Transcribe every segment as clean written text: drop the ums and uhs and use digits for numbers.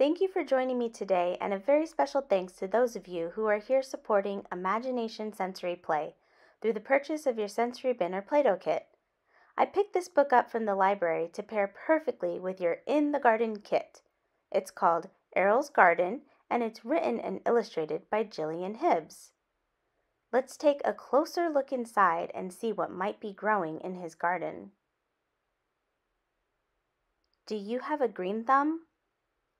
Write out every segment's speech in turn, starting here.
Thank you for joining me today, and a very special thanks to those of you who are here supporting Imagination Sensory Play through the purchase of your sensory bin or Play-Doh kit. I picked this book up from the library to pair perfectly with your In the Garden kit. It's called Errol's Garden, and it's written and illustrated by Gillian Hibbs. Let's take a closer look inside and see what might be growing in his garden. Do you have a green thumb?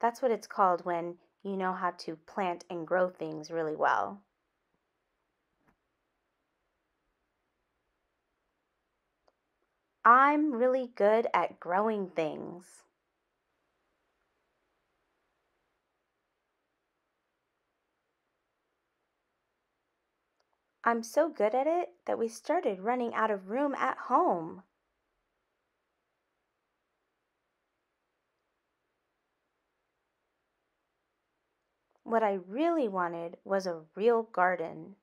That's what it's called when you know how to plant and grow things really well. I'm really good at growing things. I'm so good at it that we started running out of room at home. What I really wanted was a real garden.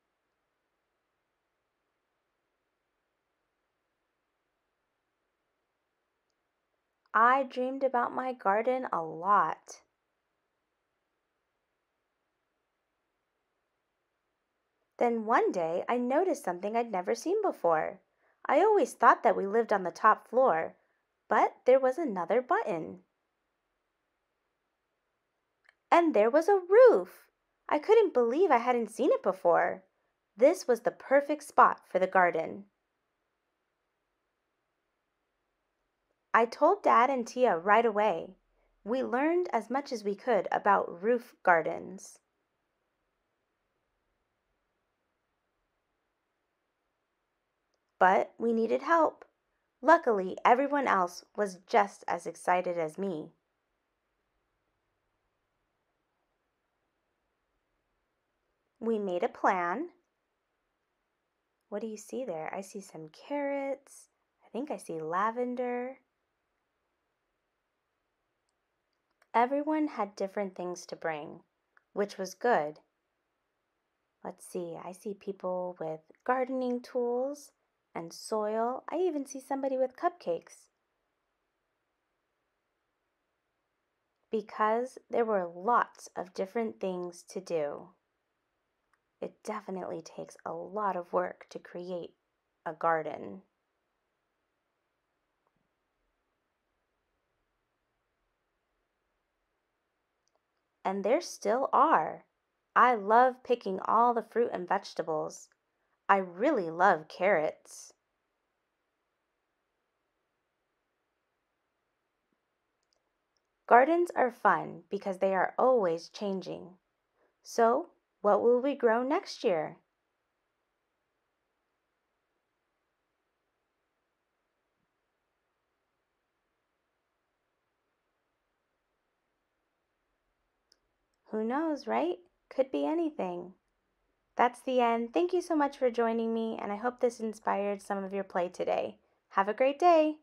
I dreamed about my garden a lot. Then one day I noticed something I'd never seen before. I always thought that we lived on the top floor, but there was another button. And there was a roof! I couldn't believe I hadn't seen it before. This was the perfect spot for the garden. I told Dad and Tia right away. We learned as much as we could about roof gardens. But we needed help. Luckily, everyone else was just as excited as me. We made a plan. What do you see there? I see some carrots. I think I see lavender. Everyone had different things to bring, which was good. Let's see, I see people with gardening tools and soil. I even see somebody with cupcakes. Because there were lots of different things to do. It definitely takes a lot of work to create a garden. And there still are. I love picking all the fruit and vegetables. I really love carrots. Gardens are fun because they are always changing. So, what will we grow next year? Who knows, right? Could be anything. That's the end. Thank you so much for joining me, and I hope this inspired some of your play today. Have a great day!